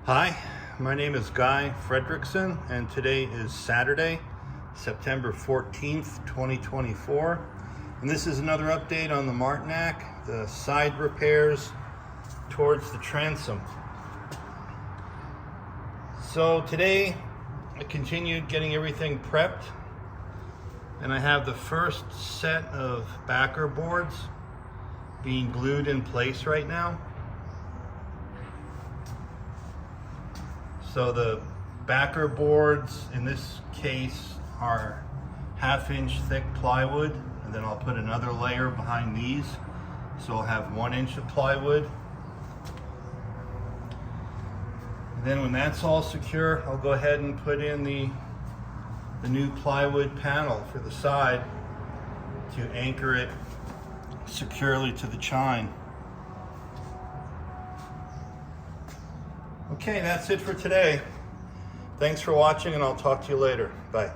Hi, my name is Guy Fredrickson, and today is Saturday, September 14th, 2024. And this is another update on the Martinac, the side repairs towards the transom. So today I continued getting everything prepped, and I have the first set of backer boards being glued in place right now. So the backer boards in this case are 1/2 inch thick plywood, and then I'll put another layer behind these. So I'll have 1 inch of plywood. And then when that's all secure, I'll go ahead and put in the new plywood panel for the side to anchor it securely to the chine. Okay, that's it for today. Thanks for watching, and I'll talk to you later. Bye.